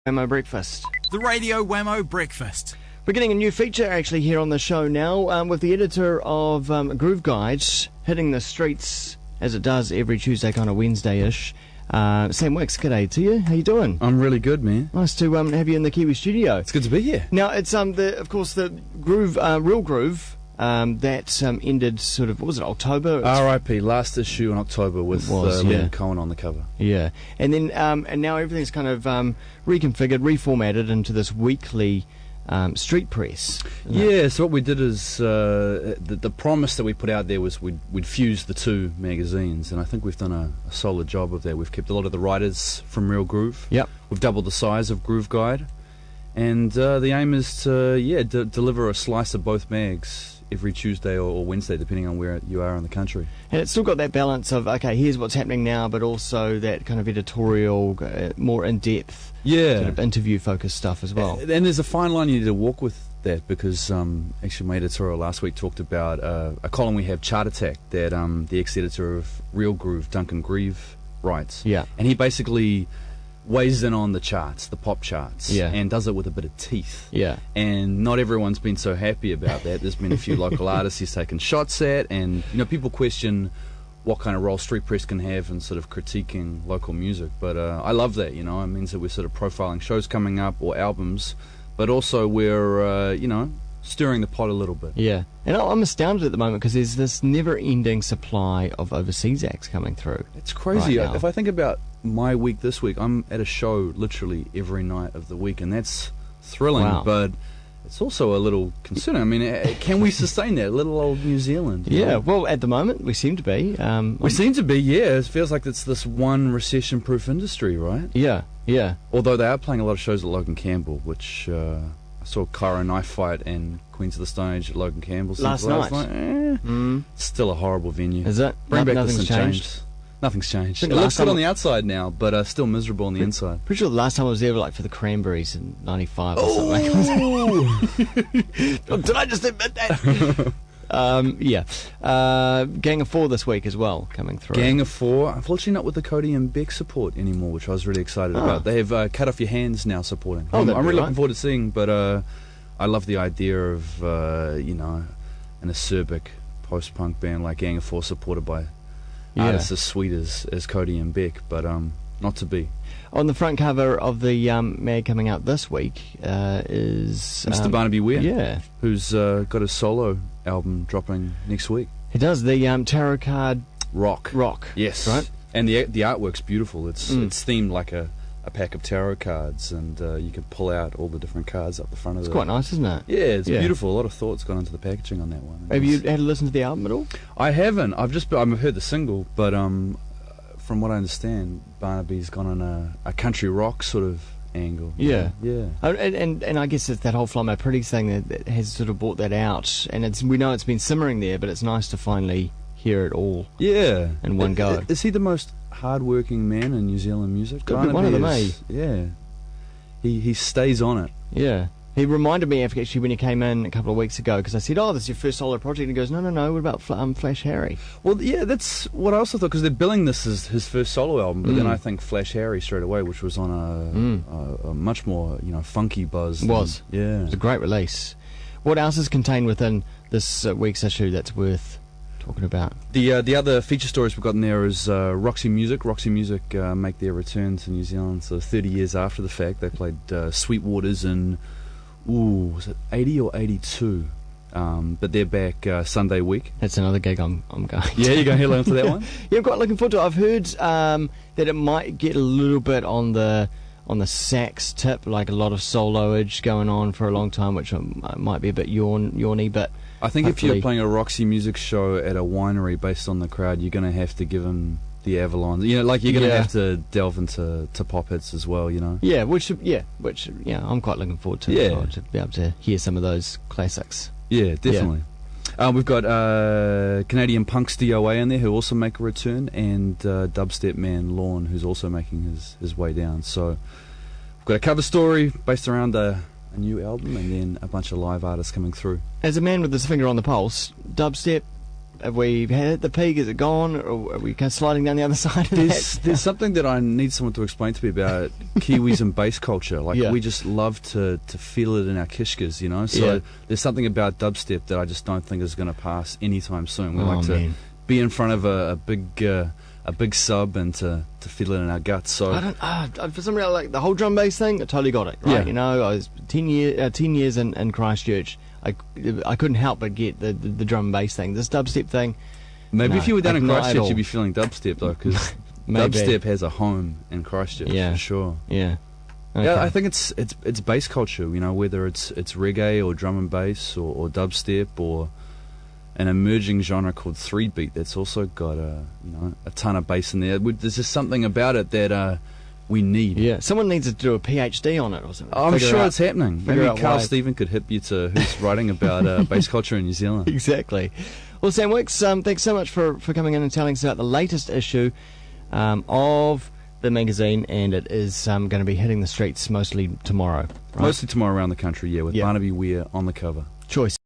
Wammo Breakfast. The Radio Wammo Breakfast. We're getting a new feature actually here on the show now with the editor of Groove Guide hitting the streets as it does every Tuesday, kind of Wednesday-ish. Sam Wicks, g'day to you. How you doing? I'm really good, man. Nice to have you in the Kiwi studio. It's good to be here. Now, it's of course the Groove, Real Groove, that ended sort of, what was it, October? R.I.P. Last issue in October with Liam Cohen on the cover. Yeah, and then and now everything's kind of reconfigured, reformatted into this weekly street press. Yeah, so what we did is the promise that we put out there was we'd fuse the two magazines, and I think we've done a solid job of that. We've kept a lot of the writers from Real Groove. Yep. We've doubled the size of Groove Guide, and the aim is to deliver a slice of both mags every Tuesday or Wednesday, depending on where you are in the country. And it's still got that balance of, okay, here's what's happening now, but also that kind of editorial, more in-depth, sort of interview-focused stuff as well. And there's a fine line you need to walk with that, because actually my editorial last week talked about a column we have, Chart Attack, that the ex-editor of Real Groove, Duncan Grieve, writes. Yeah. And he basically weighs in on the charts, the pop charts, and does it with a bit of teeth. Yeah. And not everyone's been so happy about that. There's been a few local artists he's taken shots at, and people question what kind of role street press can have in sort of critiquing local music. But I love that, it means that we're sort of profiling shows coming up or albums, but also we're, stirring the pot a little bit. Yeah. And I'm astounded at the moment because there's this never-ending supply of overseas acts coming through. It's crazy. Right now. If I think about my week this week, I'm at a show literally every night of the week, and that's thrilling. Wow. But it's also a little concerning. I mean, can we sustain that? Little old New Zealand. Yeah, well, at the moment, we seem to be. We seem to be, yeah. It feels like it's this one recession-proof industry, right? Yeah, yeah. Although they are playing a lot of shows at Logan Campbell, which I saw Cairo Knife Fight and Queens of the Stone Age at Logan Campbell's last night. Still a horrible venue. Is it? Bring back Nothing's the St. changed. James. Nothing's changed. It The looks last good on the outside now, but still miserable on the inside. Pretty sure the last time I was there, like for the Cranberries in '95 or something. Did I just admit that? Gang of Four this week as well, coming through. Gang of Four, unfortunately not with the Cody and Beck support anymore, which I was really excited about. They have Cut Off Your Hands now supporting. I'm really looking forward to seeing, but I love the idea of an acerbic post-punk band like Gang of Four supported by artists as sweet as Cody and Beck, but not to be. On the front cover of the mag coming out this week is Mr. Barnaby Weir, yeah, who's got a solo album dropping next week. He does the tarot card rock. Yes, right. And the artwork's beautiful. It's themed like a pack of tarot cards, and you can pull out all the different cards up the front of it. It's quite nice, isn't it? Yeah, it's beautiful. A lot of thought's gone into the packaging on that one. Have you had a listen to the album at all? I haven't. I've heard the single, but from what I understand, Barnaby's gone on a country rock sort of angle. Yeah. And I guess it's that whole Fly My Pretty thing that has sort of brought that out, and we know it's been simmering there, but it's nice to finally hear it all. Yeah, in one go. Is he the most hard-working man in New Zealand music? Could be one of them, eh? Yeah, he stays on it. Yeah. He reminded me actually when he came in a couple of weeks ago, because I said, "Oh, this is your first solo project," and he goes, "No, what about Flash Harry?" Well, yeah, that's what I also thought, because they're billing this as his first solo album, but then I think Flash Harry straight away, which was on a much more funky buzz. It was a great release. What else is contained within this week's issue that's worth talking about? The other feature stories we've got in there is Roxy Music. Roxy Music make their return to New Zealand, so 30 years after the fact. They played Sweetwaters in, was it 80 or 82? But they're back Sunday week. That's another gig I'm going. Yeah, you're going headline for that one? Yeah, I'm quite looking forward to it. I've heard that it might get a little bit on the sax tip, like a lot of soloage going on for a long time, which might be a bit yawny, but I think if you're playing a Roxy Music show at a winery based on the crowd, you're going to have to give them the Avalon. You're going to have to delve into pop hits as well. Yeah, which I'm quite looking forward to. Yeah, to be able to hear some of those classics. Yeah, definitely. Yeah. We've got Canadian punks DOA in there who also make a return, and dubstep man Lorne, who's also making his way down. So we've got a cover story based around a new album, and then a bunch of live artists coming through. As a man with his finger on the pulse, dubstep, Have we hit the peak? Is it gone? Or are we kind of sliding down the other side of that? There's something that I need someone to explain to me about Kiwis and bass culture. Like, we just love to feel it in our kishkas, you know? So there's something about dubstep that I just don't think is going to pass anytime soon. We like to be in front of a big sub and to feel it in our guts. So for some reason, like the whole drum bass thing, I totally got it. Right? Yeah. You know, I was 10 years in Christchurch. I couldn't help but get the drum and bass thing. This dubstep thing. Maybe if you were down in Christchurch, you'd be feeling dubstep though, because dubstep has a home in Christchurch for sure. Yeah. Okay. Yeah, I think it's bass culture. You know, whether it's reggae or drum and bass or dubstep or an emerging genre called 3-beat that's also got a ton of bass in there. There's just something about it that we need. Yeah, someone needs to do a PhD on it or something. I'm sure it's happening. Maybe Carl Stephen could hip you to who's writing about bass culture in New Zealand. Exactly. Well, Sam Wicks, thanks so much for coming in and telling us about the latest issue of the magazine, and it is going to be hitting the streets mostly tomorrow. Right? Mostly tomorrow around the country, with Barnaby Weir on the cover. Choice.